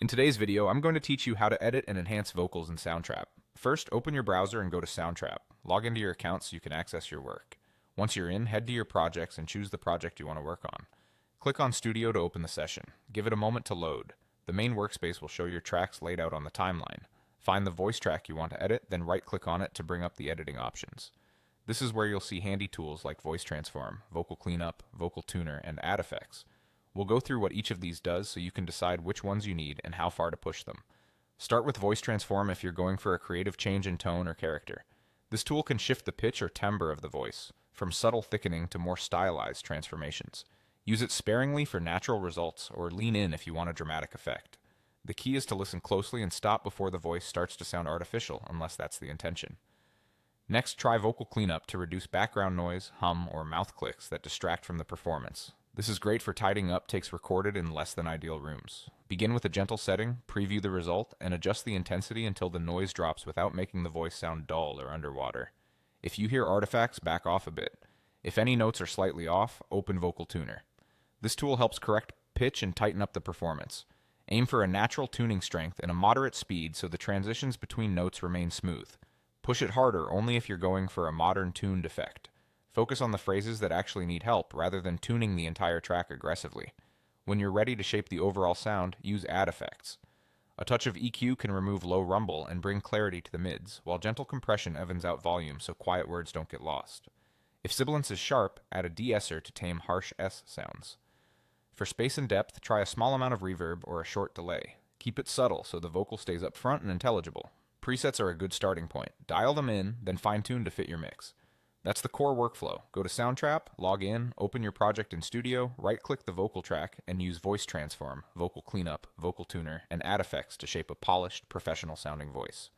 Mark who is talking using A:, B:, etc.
A: In today's video, I'm going to teach you how to edit and enhance vocals in Soundtrap. First, open your browser and go to Soundtrap. Log into your account so you can access your work. Once you're in, head to your projects and choose the project you want to work on. Click on Studio to open the session. Give it a moment to load. The main workspace will show your tracks laid out on the timeline. Find the voice track you want to edit, then right-click on it to bring up the editing options. This is where you'll see handy tools like Voice Transform, Vocal Cleanup, Vocal Tuner, and Add Effects. We'll go through what each of these does so you can decide which ones you need and how far to push them. Start with Voice Transform if you're going for a creative change in tone or character. This tool can shift the pitch or timbre of the voice, from subtle thickening to more stylized transformations. Use it sparingly for natural results or lean in if you want a dramatic effect. The key is to listen closely and stop before the voice starts to sound artificial, unless that's the intention. Next, try Vocal Cleanup to reduce background noise, hum, or mouth clicks that distract from the performance. This is great for tidying up takes recorded in less than ideal rooms. Begin with a gentle setting, preview the result, and adjust the intensity until the noise drops without making the voice sound dull or underwater. If you hear artifacts, back off a bit. If any notes are slightly off, open Vocal Tuner. This tool helps correct pitch and tighten up the performance. Aim for a natural tuning strength and a moderate speed so the transitions between notes remain smooth. Push it harder only if you're going for a modern tuned effect. Focus on the phrases that actually need help rather than tuning the entire track aggressively. When you're ready to shape the overall sound, use Add Effects. A touch of EQ can remove low rumble and bring clarity to the mids, while gentle compression evens out volume so quiet words don't get lost. If sibilance is sharp, add a de-esser to tame harsh S sounds. For space and depth, try a small amount of reverb or a short delay. Keep it subtle so the vocal stays up front and intelligible. Presets are a good starting point. Dial them in, then fine-tune to fit your mix. That's the core workflow. Go to Soundtrap, log in, open your project in Studio, right-click the vocal track, and use Voice Transform, Vocal Cleanup, Vocal Tuner, and Add Effects to shape a polished, professional-sounding voice.